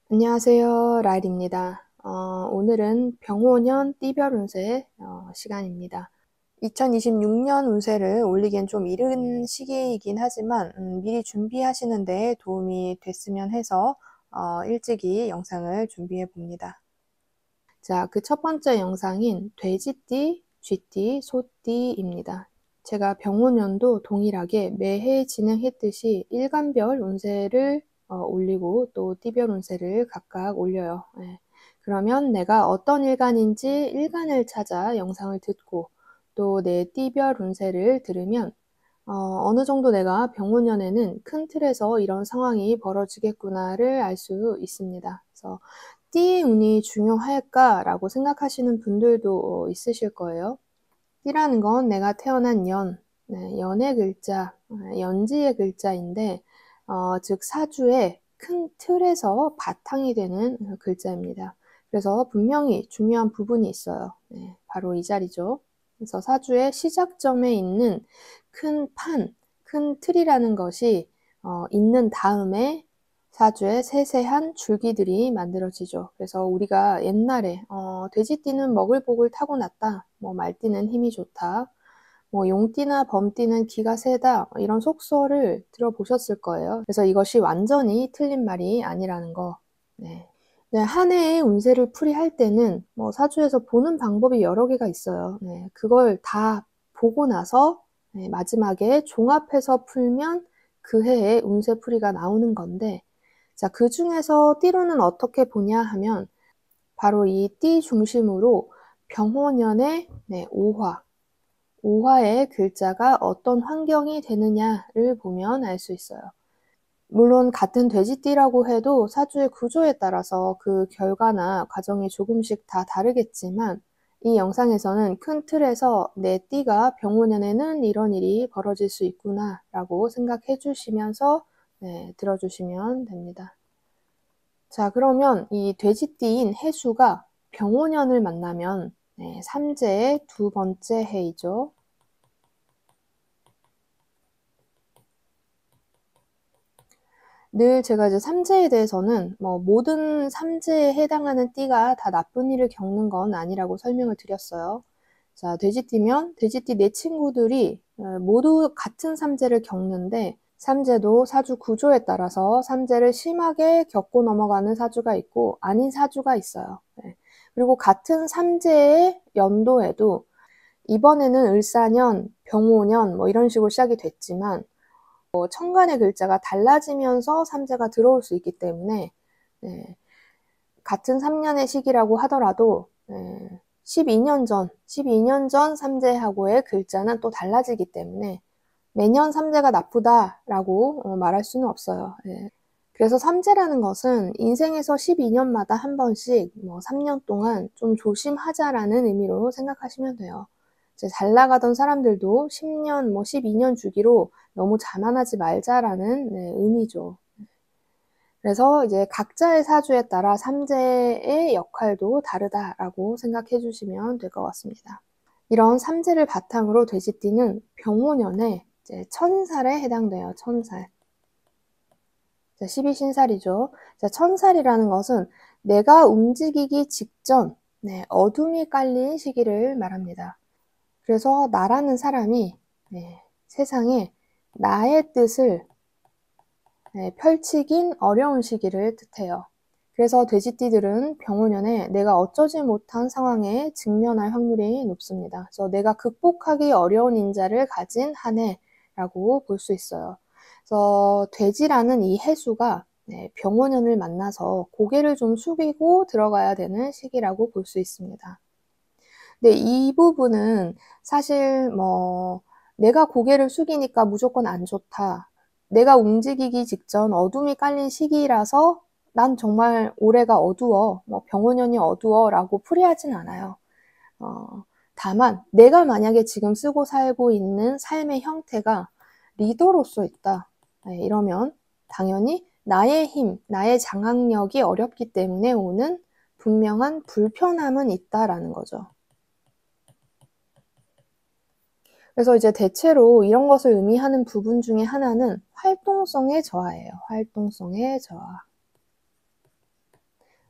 안녕하세요. 라일입니다. 오늘은 병호년 띠별 운세 시간입니다. 2026년 운세를 올리기엔 좀 이른 시기이긴 하지만 미리 준비하시는 데 도움이 됐으면 해서 일찍이 영상을 준비해 봅니다. 자, 그 첫 번째 영상인 돼지띠, 쥐띠, 소띠입니다. 제가 병호년도 동일하게 매해 진행했듯이 일간별 운세를 올리고 또 띠별 운세를 각각 올려요. 네. 그러면 내가 어떤 일간인지 일간을 찾아 영상을 듣고 또 내 띠별 운세를 들으면 어느 정도 내가 병호년에는 큰 틀에서 이런 상황이 벌어지겠구나를 알 수 있습니다. 그래서 띠의 운이 중요할까라고 생각하시는 분들도 있으실 거예요. 띠라는 건 내가 태어난 연, 연의 글자, 연지의 글자인데 즉 사주의 큰 틀에서 바탕이 되는 글자입니다. 그래서 분명히 중요한 부분이 있어요. 바로 이 자리죠. 그래서 사주의 시작점에 있는 큰 판, 큰 틀이라는 것이 있는 다음에 사주의 세세한 줄기들이 만들어지죠. 그래서 우리가 옛날에 돼지띠는 먹을 복을 타고났다, 말띠는 힘이 좋다, 용띠나 범띠는 기가 세다, 이런 속설을 들어보셨을 거예요. 그래서 이것이 완전히 틀린 말이 아니라는 거. 네, 한 해의 운세를 풀이할 때는 사주에서 보는 방법이 여러 개가 있어요. 그걸 다 보고 나서 마지막에 종합해서 풀면 그 해의 운세 풀이가 나오는 건데, 자, 그 중에서 띠로는 어떻게 보냐 하면 바로 이 띠 중심으로 병호년의 오화의 글자가 어떤 환경이 되느냐를 보면 알 수 있어요. 물론 같은 돼지띠라고 해도 사주의 구조에 따라서 그 결과나 과정이 조금씩 다 다르겠지만 이 영상에서는 큰 틀에서 내 띠가 병호년에는 이런 일이 벌어질 수 있구나 라고 생각해 주시면서 들어주시면 됩니다. 자, 그러면 이 돼지띠인 해수가 병호년을 만나면 삼재의 두 번째 해이죠. 늘 제가 이제 삼재에 대해서는 모든 삼재에 해당하는 띠가 다 나쁜 일을 겪는 건 아니라고 설명을 드렸어요. 자, 돼지띠면 돼지띠 내 친구들이 모두 같은 삼재를 겪는데 삼재도 사주 구조에 따라서 삼재를 심하게 겪고 넘어가는 사주가 있고 아닌 사주가 있어요. 그리고 같은 삼재의 연도에도 이번에는 을사년, 병호년 이런 식으로 시작이 됐지만 천간의 글자가 달라지면서 삼재가 들어올 수 있기 때문에 같은 3년의 시기라고 하더라도 12년 전 삼재하고의 글자는 또 달라지기 때문에 매년 삼재가 나쁘다라고 말할 수는 없어요. 그래서 삼재라는 것은 인생에서 12년마다 한 번씩 3년 동안 좀 조심하자라는 의미로 생각하시면 돼요. 이제 잘 나가던 사람들도 10년, 12년 주기로 너무 자만하지 말자라는 의미죠. 그래서 이제 각자의 사주에 따라 삼재의 역할도 다르다라고 생각해 주시면 될 것 같습니다. 이런 삼재를 바탕으로 돼지띠는 병호년에 이제 천살에 해당돼요. 천살. 12신살이죠. 천살이라는 것은 내가 움직이기 직전 어둠이 깔린 시기를 말합니다. 그래서 나라는 사람이 세상에 나의 뜻을 펼치긴 어려운 시기를 뜻해요. 그래서 돼지띠들은 병호년에 내가 어쩌지 못한 상황에 직면할 확률이 높습니다. 그래서 내가 극복하기 어려운 인자를 가진 한 해라고 볼 수 있어요. 그래서 돼지라는 이 해수가 병호년을 만나서 고개를 좀 숙이고 들어가야 되는 시기라고 볼 수 있습니다. 근데 이 부분은 사실 내가 고개를 숙이니까 무조건 안 좋다. 내가 움직이기 직전 어둠이 깔린 시기라서 난 정말 올해가 어두워, 병호년이 어두워 라고 풀이하진 않아요. 다만 내가 만약에 지금 쓰고 살고 있는 삶의 형태가 리더로서 있다. 이러면 당연히 나의 힘, 나의 장악력이 어렵기 때문에 오는 분명한 불편함은 있다라는 거죠. 그래서 이제 대체로 이런 것을 의미하는 부분 중에 하나는 활동성의 저하예요. 활동성의 저하.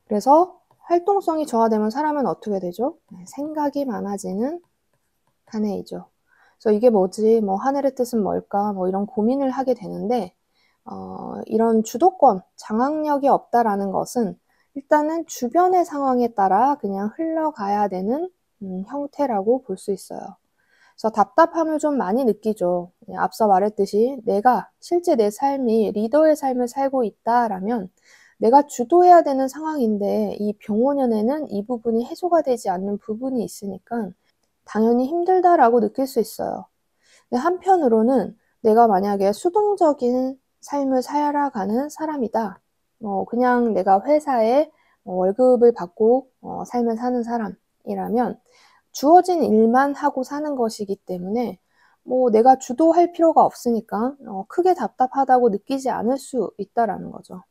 그래서 활동성이 저하되면 사람은 어떻게 되죠? 생각이 많아지는 한 해이죠. 그래서 이게 뭐지? 뭐 하늘의 뜻은 뭘까? 뭐 이런 고민을 하게 되는데 이런 주도권, 장악력이 없다라는 것은 일단은 주변의 상황에 따라 그냥 흘러가야 되는 형태라고 볼 수 있어요. 그래서 답답함을 좀 많이 느끼죠. 앞서 말했듯이 내가 실제 내 삶이 리더의 삶을 살고 있다라면 내가 주도해야 되는 상황인데 이 병원연에는 이 부분이 해소가 되지 않는 부분이 있으니까 당연히 힘들다라고 느낄 수 있어요. 근데 한편으로는 내가 만약에 수동적인 삶을 살아가는 사람이다. 그냥 내가 회사에 월급을 받고 삶을 사는 사람이라면 주어진 일만 하고 사는 것이기 때문에 뭐 내가 주도할 필요가 없으니까 크게 답답하다고 느끼지 않을 수 있다라는 거죠.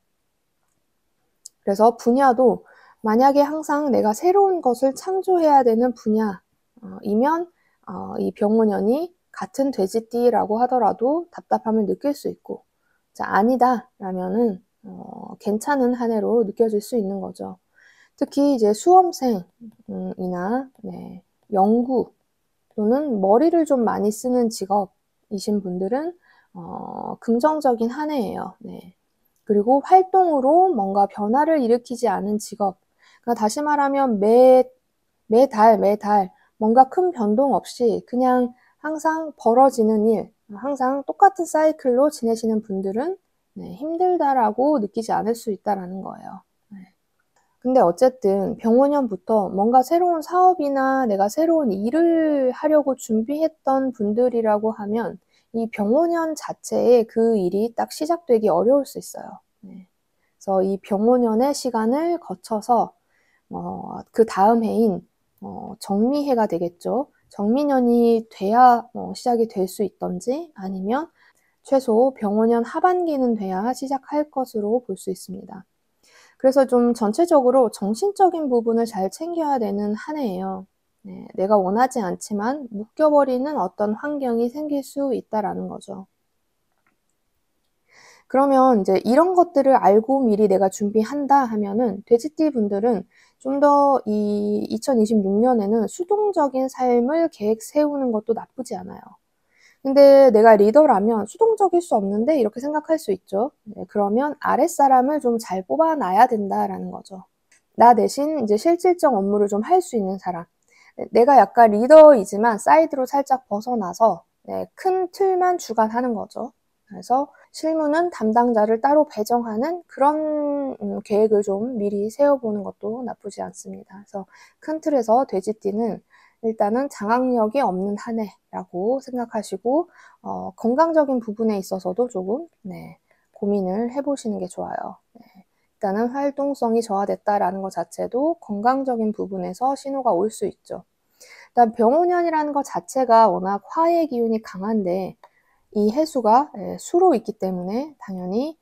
그래서 분야도 만약에 항상 내가 새로운 것을 창조해야 되는 분야이면 이 병원연이 같은 돼지띠라고 하더라도 답답함을 느낄 수 있고, 자, 아니다 라면은 괜찮은 한 해로 느껴질 수 있는 거죠. 특히 이제 수험생이나 연구 또는 머리를 좀 많이 쓰는 직업이신 분들은 긍정적인 한 해예요. 네. 그리고 활동으로 뭔가 변화를 일으키지 않은 직업. 그러니까 다시 말하면 매달 뭔가 큰 변동 없이 그냥 항상 벌어지는 일, 항상 똑같은 사이클로 지내시는 분들은 힘들다라고 느끼지 않을 수 있다라는 거예요. 근데 어쨌든 병원연부터 뭔가 새로운 사업이나 내가 새로운 일을 하려고 준비했던 분들이라고 하면 이 병원연 자체에 그 일이 딱 시작되기 어려울 수 있어요. 그래서 이 병원연의 시간을 거쳐서 그 다음 해인 정미해가 되겠죠. 정미년이 돼야 시작이 될 수 있던지 아니면 최소 병원연 하반기는 돼야 시작할 것으로 볼 수 있습니다. 그래서 좀 전체적으로 정신적인 부분을 잘 챙겨야 되는 한 해예요. 내가 원하지 않지만 묶여버리는 어떤 환경이 생길 수 있다라는 거죠. 그러면 이제 이런 것들을 알고 미리 내가 준비한다 하면은 돼지띠 분들은 좀 더 이 2026년에는 수동적인 삶을 계획 세우는 것도 나쁘지 않아요. 근데 내가 리더라면 수동적일 수 없는데 이렇게 생각할 수 있죠. 그러면 아랫사람을 좀 잘 뽑아놔야 된다라는 거죠. 나 대신 이제 실질적 업무를 좀 할 수 있는 사람. 내가 약간 리더이지만 사이드로 살짝 벗어나서 큰 틀만 주관하는 거죠. 그래서 실무는 담당자를 따로 배정하는 그런 계획을 좀 미리 세워보는 것도 나쁘지 않습니다. 그래서 큰 틀에서 돼지띠는 일단은 장악력이 없는 한 해라고 생각하시고 건강적인 부분에 있어서도 조금 고민을 해보시는 게 좋아요. 일단은 활동성이 저하됐다라는 것 자체도 건강적인 부분에서 신호가 올 수 있죠. 일단 병원연이라는 것 자체가 워낙 화의 기운이 강한데 이 해수가 수로 있기 때문에 당연히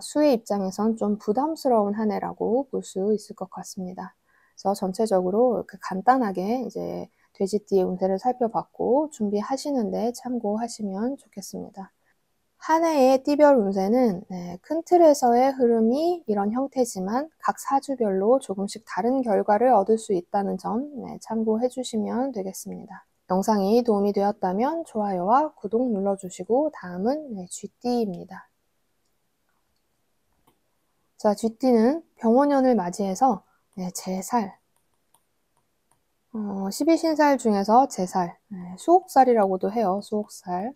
수의 입장에선 좀 부담스러운 한 해라고 볼 수 있을 것 같습니다. 그래서 전체적으로 이렇게 간단하게 이제 돼지띠의 운세를 살펴봤고 준비하시는데 참고하시면 좋겠습니다. 한 해의 띠별 운세는 큰 틀에서의 흐름이 이런 형태지만 각 사주별로 조금씩 다른 결과를 얻을 수 있다는 점 참고해 주시면 되겠습니다. 영상이 도움이 되었다면 좋아요와 구독 눌러주시고 다음은 쥐띠입니다. 자, 쥐띠는 병원연을 맞이해서 제살, 12신살 중에서 제살, 수옥살이라고도 해요. 수옥살.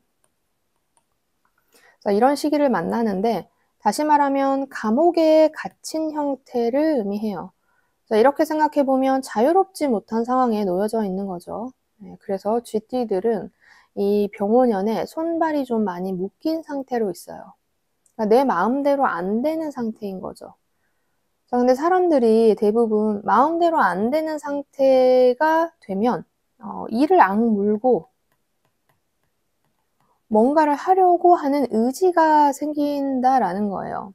자, 이런 시기를 만나는데 다시 말하면 감옥에 갇힌 형태를 의미해요. 자, 이렇게 생각해보면 자유롭지 못한 상황에 놓여져 있는 거죠. 그래서 쥐띠들은 이 병원연에 손발이 좀 많이 묶인 상태로 있어요. 그러니까 내 마음대로 안 되는 상태인 거죠. 자, 근데 사람들이 대부분 마음대로 안 되는 상태가 되면 이를 악물고 뭔가를 하려고 하는 의지가 생긴다라는 거예요.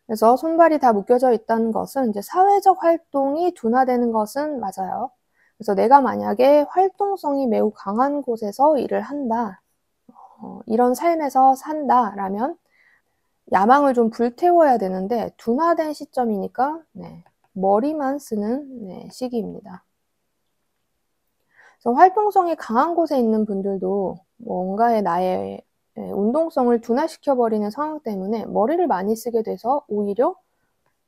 그래서 손발이 다 묶여져 있다는 것은 이제 사회적 활동이 둔화되는 것은 맞아요. 그래서 내가 만약에 활동성이 매우 강한 곳에서 일을 한다, 이런 삶에서 산다라면 야망을 좀 불태워야 되는데 둔화된 시점이니까 머리만 쓰는 시기입니다. 그래서 활동성이 강한 곳에 있는 분들도 뭔가의 나의 운동성을 둔화시켜버리는 상황 때문에 머리를 많이 쓰게 돼서 오히려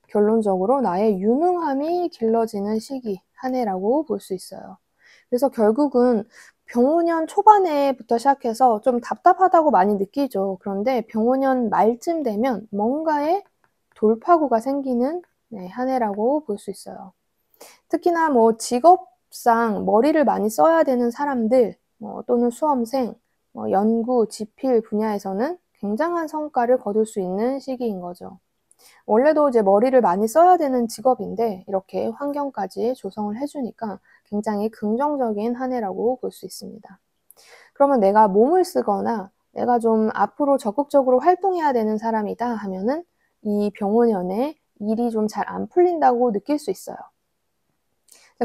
결론적으로 나의 유능함이 길러지는 시기, 한 해라고 볼 수 있어요. 그래서 결국은 병오년 초반에부터 시작해서 좀 답답하다고 많이 느끼죠. 그런데 병오년 말쯤 되면 뭔가의 돌파구가 생기는 한 해라고 볼 수 있어요. 특히나 뭐 직업상 머리를 많이 써야 되는 사람들, 또는 수험생, 연구, 지필 분야에서는 굉장한 성과를 거둘 수 있는 시기인 거죠. 원래도 이제 머리를 많이 써야 되는 직업인데 이렇게 환경까지 조성을 해주니까 굉장히 긍정적인 한 해라고 볼 수 있습니다. 그러면 내가 몸을 쓰거나 내가 좀 앞으로 적극적으로 활동해야 되는 사람이다 하면은 이 병오년에 일이 좀 잘 안 풀린다고 느낄 수 있어요.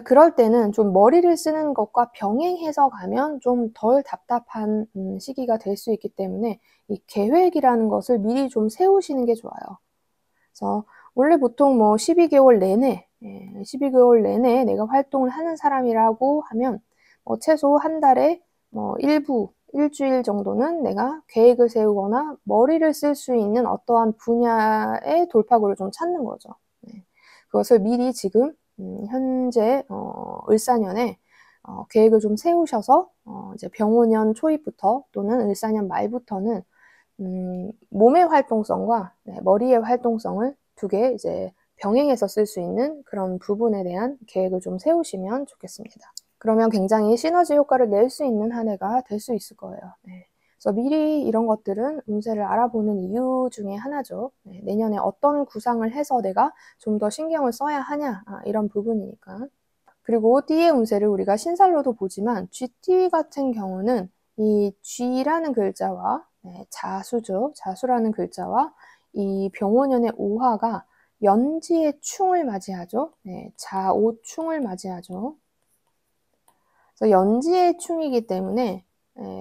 그럴 때는 좀 머리를 쓰는 것과 병행해서 가면 좀 덜 답답한 시기가 될 수 있기 때문에 이 계획이라는 것을 미리 좀 세우시는 게 좋아요. 그래서 원래 보통 뭐 12개월 내내 12개월 내내 내가 활동을 하는 사람이라고 하면 최소 한 달에 일주일 정도는 내가 계획을 세우거나 머리를 쓸 수 있는 어떠한 분야의 돌파구를 좀 찾는 거죠. 그것을 미리 지금 현재 을사년에 계획을 좀 세우셔서 이제 병오년 초입부터 또는 을사년 말부터는 몸의 활동성과 머리의 활동성을 두 개 이제 병행해서 쓸 수 있는 그런 부분에 대한 계획을 좀 세우시면 좋겠습니다. 그러면 굉장히 시너지 효과를 낼 수 있는 한 해가 될 수 있을 거예요. 그래서 미리 이런 것들은 운세를 알아보는 이유 중에 하나죠. 내년에 어떤 구상을 해서 내가 좀 더 신경을 써야 하냐, 이런 부분이니까. 그리고 띠의 운세를 우리가 신살로도 보지만 쥐띠 같은 경우는 이 쥐라는 글자와 자수죠. 자수라는 글자와 이 병오년의 오화가 연지의 충을 맞이하죠. 자오충을 맞이하죠. 그래서 연지의 충이기 때문에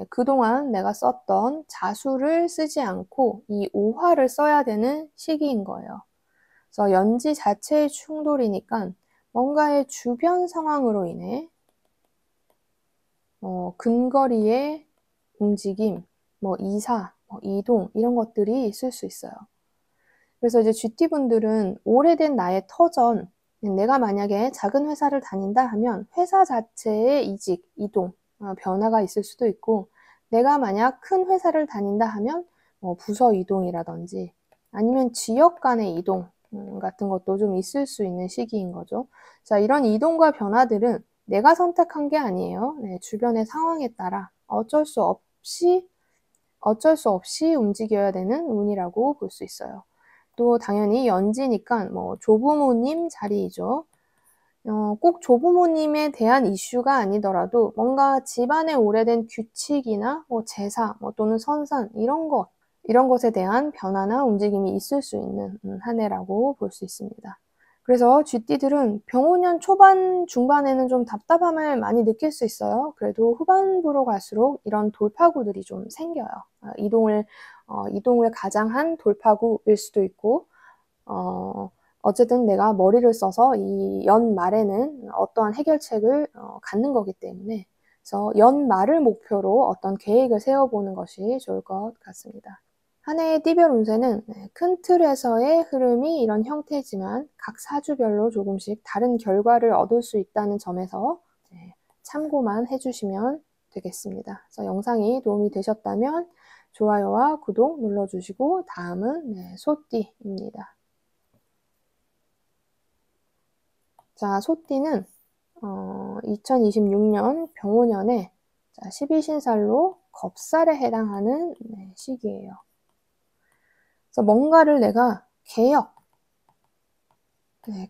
그동안 내가 썼던 자수를 쓰지 않고 이 오화를 써야 되는 시기인 거예요. 그래서 연지 자체의 충돌이니까 뭔가의 주변 상황으로 인해 근거리의 움직임, 이사, 이동 이런 것들이 있을 수 있어요. 그래서 이제 GT분들은 오래된 나의 터전, 내가 만약에 작은 회사를 다닌다 하면 회사 자체의 이직, 이동, 변화가 있을 수도 있고 내가 만약 큰 회사를 다닌다 하면 부서 이동이라든지 아니면 지역 간의 이동 같은 것도 좀 있을 수 있는 시기인 거죠. 자, 이런 이동과 변화들은 내가 선택한 게 아니에요. 주변의 상황에 따라 어쩔 수 없이 움직여야 되는 운이라고 볼 수 있어요. 또 당연히 연지니까 조부모님 자리이죠. 꼭 조부모님에 대한 이슈가 아니더라도 뭔가 집안의 오래된 규칙이나 제사 또는 선산 이런 것에 대한 변화나 움직임이 있을 수 있는 한 해라고 볼 수 있습니다. 그래서 쥐띠들은 병오년 초반, 중반에는 좀 답답함을 많이 느낄 수 있어요. 그래도 후반부로 갈수록 이런 돌파구들이 좀 생겨요. 이동을 가장한 돌파구일 수도 있고, 어쨌든 내가 머리를 써서 이 연말에는 어떠한 해결책을 갖는 거기 때문에 그래서 연말을 목표로 어떤 계획을 세워보는 것이 좋을 것 같습니다. 한 해의 띠별 운세는 큰 틀에서의 흐름이 이런 형태지만 각 사주별로 조금씩 다른 결과를 얻을 수 있다는 점에서 참고만 해주시면 되겠습니다. 그래서 영상이 도움이 되셨다면 좋아요와 구독 눌러주시고 다음은 소띠입니다. 자, 소띠는 2026년 병오년에 12신살로 겁살에 해당하는 시기예요. 그래서 뭔가를 내가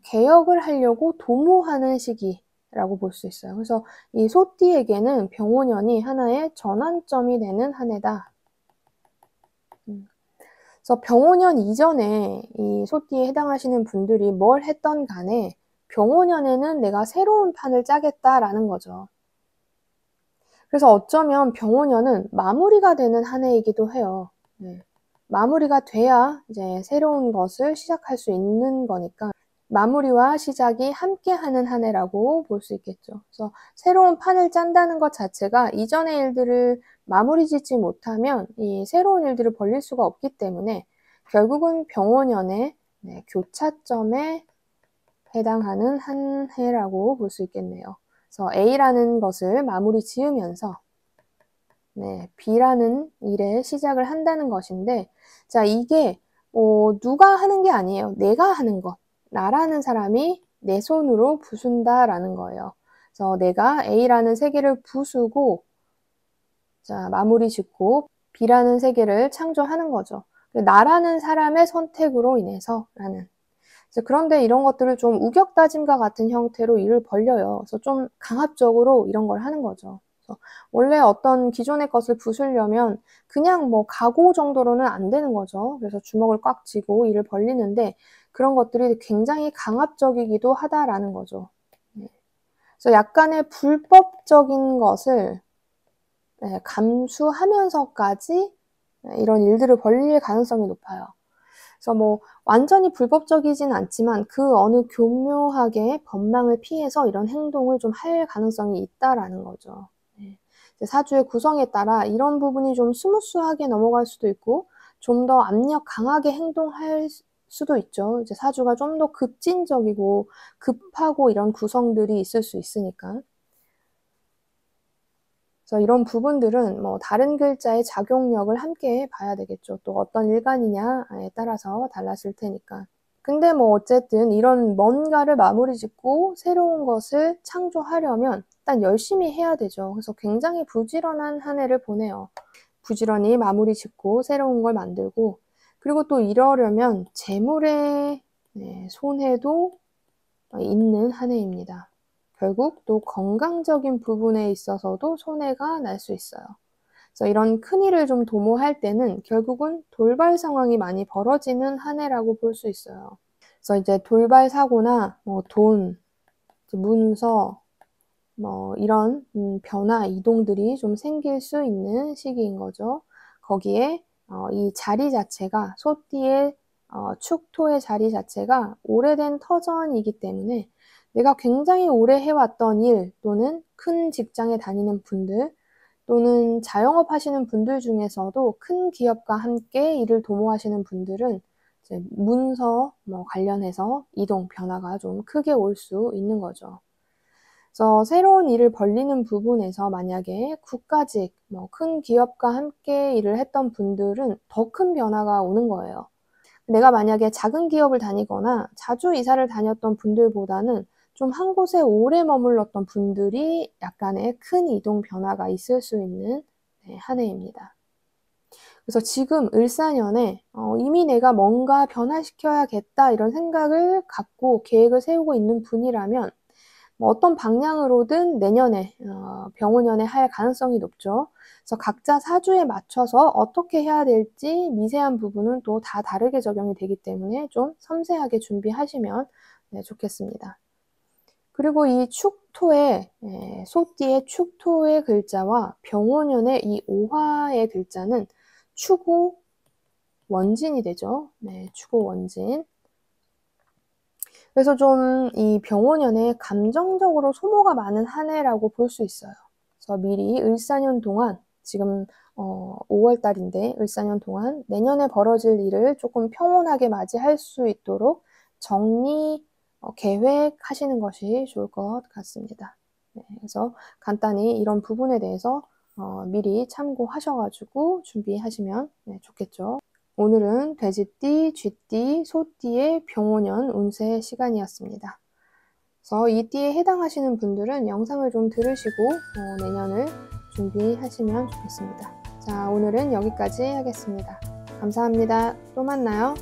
개혁을 하려고 도모하는 시기라고 볼 수 있어요. 그래서 이 소띠에게는 병오년이 하나의 전환점이 되는 한 해다. 그래서 병오년 이전에 이 소띠에 해당하시는 분들이 뭘 했던 간에 병오년에는 내가 새로운 판을 짜겠다라는 거죠. 그래서 어쩌면 병오년은 마무리가 되는 한 해이기도 해요. 네. 마무리가 돼야 이제 새로운 것을 시작할 수 있는 거니까 마무리와 시작이 함께하는 한 해라고 볼 수 있겠죠. 그래서 새로운 판을 짠다는 것 자체가 이전의 일들을 마무리 짓지 못하면 이 새로운 일들을 벌릴 수가 없기 때문에 결국은 병오년의 교차점에 해당하는 한 해라고 볼 수 있겠네요. 그래서 A라는 것을 마무리 지으면서 B라는 일의 시작을 한다는 것인데, 자, 이게 누가 하는 게 아니에요. 내가 하는 것. 나라는 사람이 내 손으로 부순다라는 거예요. 그래서 내가 A라는 세계를 부수고, 자, 마무리 짓고 B라는 세계를 창조하는 거죠. 나라는 사람의 선택으로 인해서라는. 그런데 이런 것들을 좀 우격다짐과 같은 형태로 일을 벌려요. 그래서 좀 강압적으로 이런 걸 하는 거죠. 그래서 원래 어떤 기존의 것을 부수려면 그냥 뭐 각오 정도로는 안 되는 거죠. 그래서 주먹을 꽉 쥐고 일을 벌리는데 그런 것들이 굉장히 강압적이기도 하다라는 거죠. 그래서 약간의 불법적인 것을 감수하면서까지 이런 일들을 벌릴 가능성이 높아요. 그래서 뭐 완전히 불법적이진 않지만 그 어느 교묘하게 법망을 피해서 이런 행동을 좀 할 가능성이 있다라는 거죠. 사주의 구성에 따라 이런 부분이 좀 스무스하게 넘어갈 수도 있고 좀 더 압력 강하게 행동할 수도 있죠. 이제 사주가 좀 더 급진적이고 급하고 이런 구성들이 있을 수 있으니까. 그래서 이런 부분들은 뭐 다른 글자의 작용력을 함께 봐야 되겠죠. 또 어떤 일간이냐에 따라서 달라질 테니까. 근데 뭐 어쨌든 이런 뭔가를 마무리 짓고 새로운 것을 창조하려면 일단 열심히 해야 되죠. 그래서 굉장히 부지런한 한 해를 보내요. 부지런히 마무리 짓고 새로운 걸 만들고, 그리고 또 이러려면 재물의 손해도 있는 한 해입니다. 결국 또 건강적인 부분에 있어서도 손해가 날 수 있어요. 그래서 이런 큰일을 좀 도모할 때는 결국은 돌발 상황이 많이 벌어지는 한 해라고 볼 수 있어요. 그래서 이제 돌발 사고나 뭐 돈, 문서, 뭐 이런 변화, 이동들이 좀 생길 수 있는 시기인 거죠. 거기에 이 자리 자체가 소띠의 축토의 자리 자체가 오래된 터전이기 때문에 내가 굉장히 오래 해왔던 일 또는 큰 직장에 다니는 분들 또는 자영업 하시는 분들 중에서도 큰 기업과 함께 일을 도모하시는 분들은 이제 문서 뭐 관련해서 이동 변화가 좀 크게 올 수 있는 거죠. 그래서 새로운 일을 벌리는 부분에서 만약에 국가직, 뭐 큰 기업과 함께 일을 했던 분들은 더 큰 변화가 오는 거예요. 내가 만약에 작은 기업을 다니거나 자주 이사를 다녔던 분들보다는 좀 한 곳에 오래 머물렀던 분들이 약간의 큰 이동 변화가 있을 수 있는 한 해입니다. 그래서 지금 을사년에 이미 내가 뭔가 변화시켜야겠다 이런 생각을 갖고 계획을 세우고 있는 분이라면 뭐 어떤 방향으로든 내년에 병오년에 할 가능성이 높죠. 그래서 각자 사주에 맞춰서 어떻게 해야 될지 미세한 부분은 또 다 다르게 적용이 되기 때문에 좀 섬세하게 준비하시면 좋겠습니다. 그리고 이 축토의 소띠의 축토의 글자와 병오년의 이 오화의 글자는 추고 원진이 되죠. 추고 원진. 그래서 좀 이 병오년에 감정적으로 소모가 많은 한 해라고 볼 수 있어요. 그래서 미리 을사년 동안 지금 5월 달인데 을사년 동안 내년에 벌어질 일을 조금 평온하게 맞이할 수 있도록 정리, 계획하시는 것이 좋을 것 같습니다. 그래서 간단히 이런 부분에 대해서 미리 참고하셔가지고 준비하시면 좋겠죠. 오늘은 돼지띠, 쥐띠, 소띠의 병오년 운세 시간이었습니다. 그래서 이 띠에 해당하시는 분들은 영상을 좀 들으시고 내년을 준비하시면 좋겠습니다. 자, 오늘은 여기까지 하겠습니다. 감사합니다. 또 만나요.